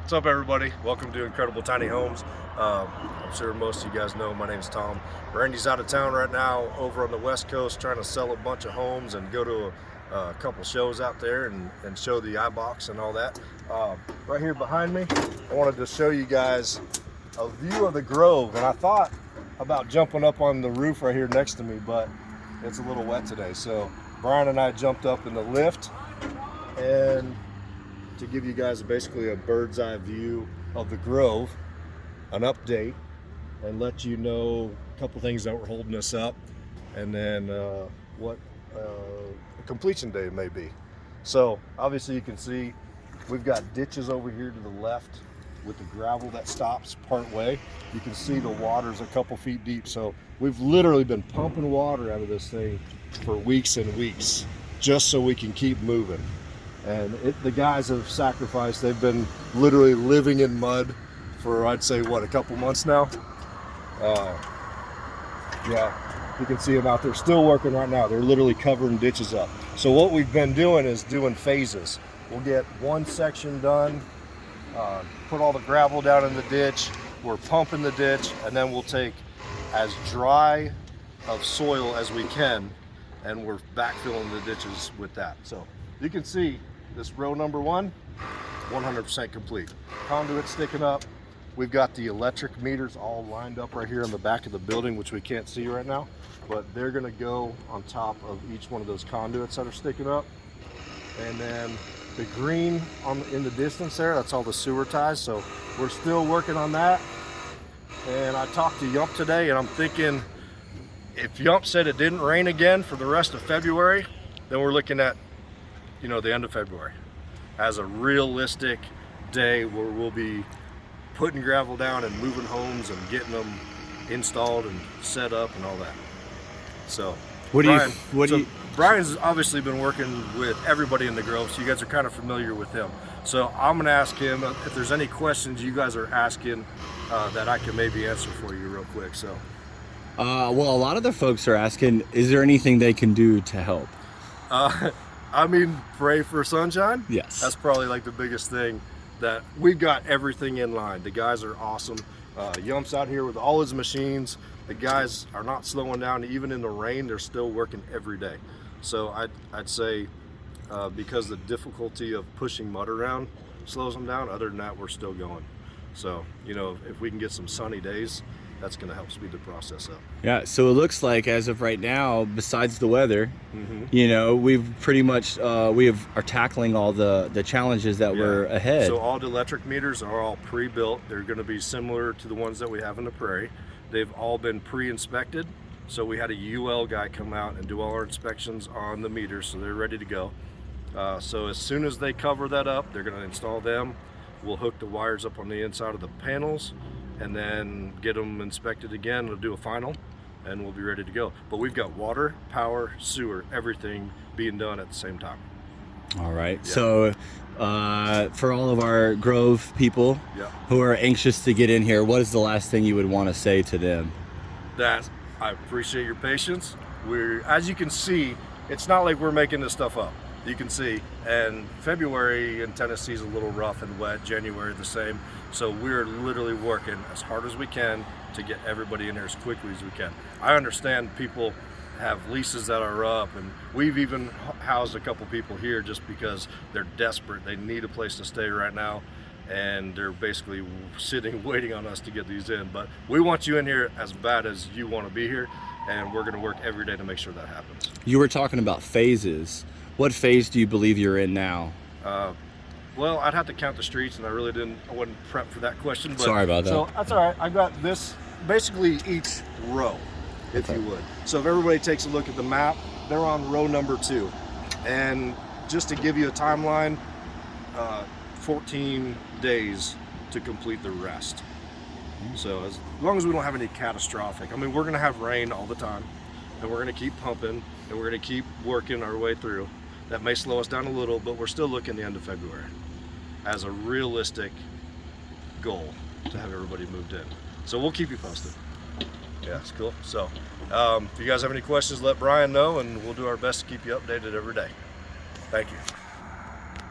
What's up, everybody? Welcome to Incredible Tiny Homes. I'm sure most of you guys know my name's Tom. Randy's out of town right now over on the West Coast trying to sell a bunch of homes and go to a couple shows out there and show the iBox and all that. Right here behind me, I wanted to show you guys a view of the Grove, and I thought about jumping up on the roof right here next to me, but it's a little wet today. So Brian and I jumped up in the lift and to give you guys basically a bird's eye view of the Grove, an update, and let you know a couple things that were holding us up, and then what the completion date may be. So obviously you can see we've got ditches over here to the left with the gravel that stops part way. You can see the water's a couple feet deep. So we've literally been pumping water out of this thing for weeks and weeks just so we can keep moving. And the guys have sacrificed. They've been literally living in mud for, I'd say, what, a couple months now? Yeah, you can see them out there still working right now. They're literally covering ditches up. So what we've been doing is doing phases. We'll get one section done, put all the gravel down in the ditch, we're pumping the ditch, and then we'll take as dry of soil as we can, and we're backfilling the ditches with that. So you can see this row number one, 100% complete. Conduit sticking up. We've got the electric meters all lined up right here in the back of the building, which we can't see right now, but they're gonna go on top of each one of those conduits that are sticking up. And then the green in the distance there, that's all the sewer ties. So we're still working on that. And I talked to Yump today, and I'm thinking if Yump said it didn't rain again for the rest of February, then we're looking at, you know, the end of February as a realistic day where we'll be putting gravel down and moving homes and getting them installed and set up and all that. So Brian's obviously been working with everybody in the Grove, so you guys are kind of familiar with him. So I'm gonna ask him if there's any questions you guys are asking that I can maybe answer for you real quick. So well, a lot of the folks are asking, is there anything they can do to help? I mean, pray for sunshine. Yes. That's probably like the biggest thing. That we've got everything in line. The guys are awesome. Yump's out here with all his machines. The guys are not slowing down. Even in the rain, they're still working every day. So I'd say because the difficulty of pushing mud around slows them down, other than that, we're still going. So, you know, if we can get some sunny days, that's going to help speed the process up. Yeah, so it looks like as of right now, besides the weather, you know, we've pretty much are tackling all the challenges that were ahead. So all the electric meters are all pre-built. They're going to be similar to the ones that we have in the Prairie. They've all been pre-inspected. So we had a UL guy come out and do all our inspections on the meters, so they're ready to go. So as soon as they cover that up, they're going to install them. We'll hook the wires up on the inside of the panels, and then get them inspected again. We'll do a final, and we'll be ready to go. But we've got water, power, sewer, everything being done at the same time. All right. Yeah. So for all of our Grove people who are anxious to get in here, what is the last thing you would want to say to them? That I appreciate your patience. As you can see, it's not like we're making this stuff up. You can see, and February in Tennessee is a little rough and wet, January the same. So we're literally working as hard as we can to get everybody in here as quickly as we can. I understand people have leases that are up, and we've even housed a couple people here just because they're desperate. They need a place to stay right now, and they're basically sitting waiting on us to get these in. But we want you in here as bad as you want to be here, and we're going to work every day to make sure that happens. You were talking about phases. What phase do you believe you're in now? Well, I'd have to count the streets, and I wasn't prepped for that question. But, sorry about that. So that's all right. I got this, basically each row, if you would. So if everybody takes a look at the map, they're on row number 2. And just to give you a timeline, 14 days to complete the rest. So as long as we don't have any catastrophic, I mean, we're gonna have rain all the time, and we're gonna keep pumping, and we're gonna keep working our way through. That may slow us down a little, but we're still looking the end of February as a realistic goal to have everybody moved in. So we'll keep you posted. Yeah, it's cool. So if you guys have any questions, let Brian know, and we'll do our best to keep you updated every day. Thank you.